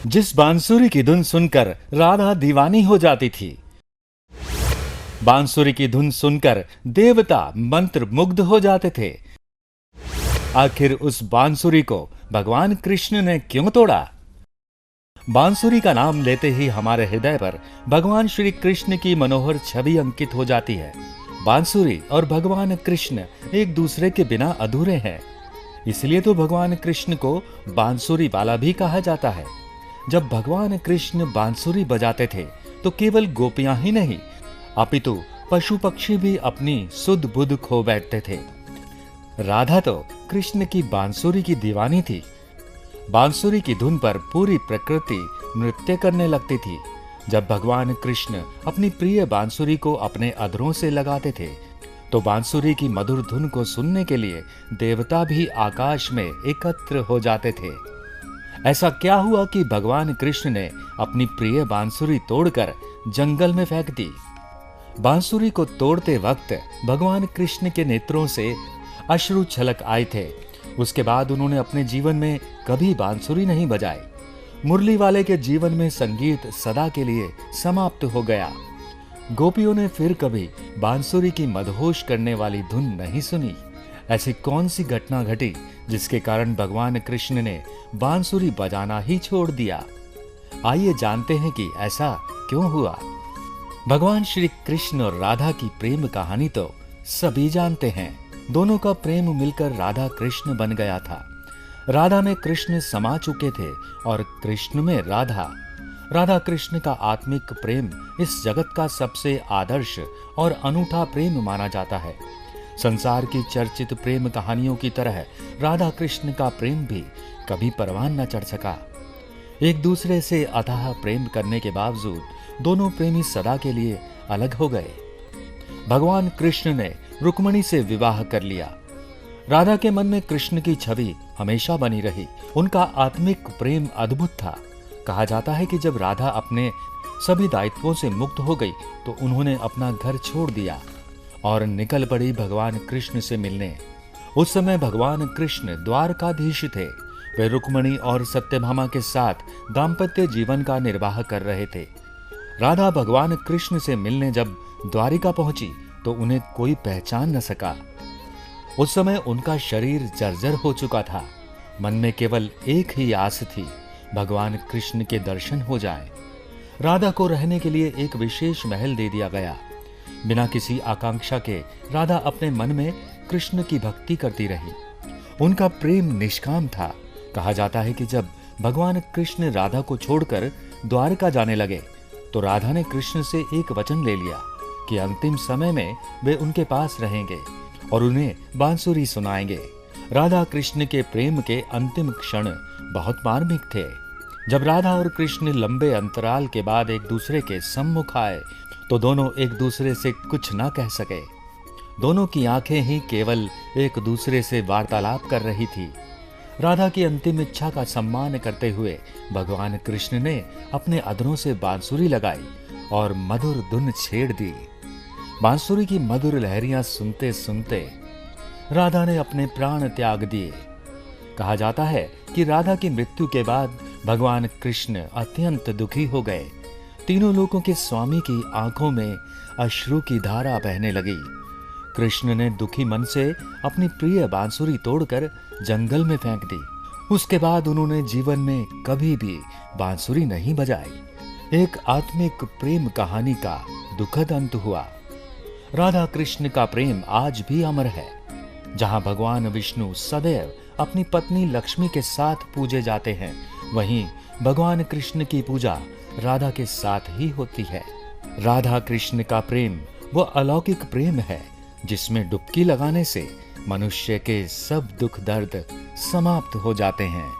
जिस बांसुरी की धुन सुनकर राधा दीवानी हो जाती थी, बांसुरी की धुन सुनकर देवता मंत्र मुग्ध हो जाते थे। आखिर उस बांसुरी को भगवान कृष्ण ने क्यों तोड़ा? बांसुरी का नाम लेते ही हमारे हृदय पर भगवान श्री कृष्ण की मनोहर छवि अंकित हो जाती है। बांसुरी और भगवान कृष्ण एक दूसरे के बिना अधूरे हैं। इसलिए तो भगवान कृष्ण को बांसुरी वाला भी कहा जाता है। जब भगवान कृष्ण बांसुरी बजाते थे तो केवल गोपियां ही नहीं, अपितु पशु पक्षी भी अपनी सुध बुध खो बैठते थे। राधा तो कृष्ण की बांसुरी की दीवानी थी। बांसुरी की धुन पर पूरी प्रकृति नृत्य करने लगती थी। जब भगवान कृष्ण अपनी प्रिय बांसुरी को अपने अधरों से लगाते थे तो बांसुरी की मधुर धुन को सुनने के लिए देवता भी आकाश में एकत्र हो जाते थे। ऐसा क्या हुआ कि भगवान कृष्ण ने अपनी प्रिय बांसुरी तोड़कर जंगल में फेंक दी? बांसुरी को तोड़ते वक्त भगवान कृष्ण के नेत्रों से अश्रु छलक आए थे। उसके बाद उन्होंने अपने जीवन में कभी बांसुरी नहीं बजाई। मुरली वाले के जीवन में संगीत सदा के लिए समाप्त हो गया। गोपियों ने फिर कभी बांसुरी की मदहोश करने वाली धुन नहीं सुनी। ऐसी कौन सी घटना घटी जिसके कारण भगवान कृष्ण ने बांसुरी बजाना ही छोड़ दिया? आइए जानते हैं कि ऐसा क्यों हुआ। भगवान श्री कृष्ण और राधा की प्रेम कहानी तो सभी जानते हैं। दोनों का प्रेम मिलकर राधा कृष्ण बन गया था। राधा में कृष्ण समा चुके थे और कृष्ण में राधा। राधा कृष्ण का आत्मिक प्रेम इस जगत का सबसे आदर्श और अनूठा प्रेम माना जाता है। संसार की चर्चित प्रेम कहानियों की तरह राधा कृष्ण का प्रेम भी कभी परवान न चढ़ सका। एक दूसरे से अथाह प्रेम करने के बावजूद दोनों प्रेमी सदा के लिए अलग हो गए। भगवान कृष्ण ने रुक्मणी से विवाह कर लिया। राधा के मन में कृष्ण की छवि हमेशा बनी रही। उनका आत्मिक प्रेम अद्भुत था। कहा जाता है कि जब राधा अपने सभी दायित्वों से मुक्त हो गई तो उन्होंने अपना घर छोड़ दिया और निकल पड़ी भगवान कृष्ण से मिलने। उस समय भगवान कृष्ण द्वारकाधीश थे। वे रुक्मणी और सत्यभामा के साथ दाम्पत्य जीवन का निर्वाह कर रहे थे। राधा भगवान कृष्ण से मिलने जब द्वारिका पहुंची तो उन्हें कोई पहचान न सका। उस समय उनका शरीर जर्जर हो चुका था। मन में केवल एक ही आस थी, भगवान कृष्ण के दर्शन हो जाएं। राधा को रहने के लिए एक विशेष महल दे दिया गया। बिना किसी आकांक्षा के राधा अपने मन में कृष्ण की भक्ति करती रही। उनका प्रेम निष्काम था। कहा जाता है कि जब भगवान कृष्ण राधा को छोड़कर द्वारका जाने लगे तो राधा ने कृष्ण से एक वचन ले लिया कि अंतिम समय में वे उनके पास रहेंगे और उन्हें बांसुरी सुनाएंगे। राधा कृष्ण के प्रेम के अंतिम क्षण बहुत मार्मिक थे। जब राधा और कृष्ण लंबे अंतराल के बाद एक दूसरे के सम्मुख आए तो दोनों एक दूसरे से कुछ ना कह सके। दोनों की आंखें ही केवल एक दूसरे से वार्तालाप कर रही थी। राधा की अंतिम इच्छा का सम्मान करते हुए भगवान कृष्ण ने अपने अधरों से बांसुरी लगाई और मधुर धुन छेड़ दी। बांसुरी की मधुर लहरियां सुनते सुनते राधा ने अपने प्राण त्याग दिए। कहा जाता है कि राधा की मृत्यु के बाद भगवान कृष्ण अत्यंत दुखी हो गए। तीनों लोकों के स्वामी की आंखों में अश्रु की धारा बहने लगी। कृष्ण ने दुखी मन से अपनी प्रिय बांसुरी तोड़कर जंगल में फेंक दी। उसके बाद उन्होंने जीवन में कभी भी बांसुरी नहीं बजाई। एक आत्मिक प्रेम कहानी का दुखद अंत हुआ। राधा कृष्ण का प्रेम आज भी अमर है। जहां भगवान विष्णु सदैव अपनी पत्नी लक्ष्मी के साथ पूजे जाते हैं, वहीं भगवान कृष्ण की पूजा राधा के साथ ही होती है। राधा कृष्ण का प्रेम वो अलौकिक प्रेम है जिसमें डुबकी लगाने से मनुष्य के सब दुख दर्द समाप्त हो जाते हैं।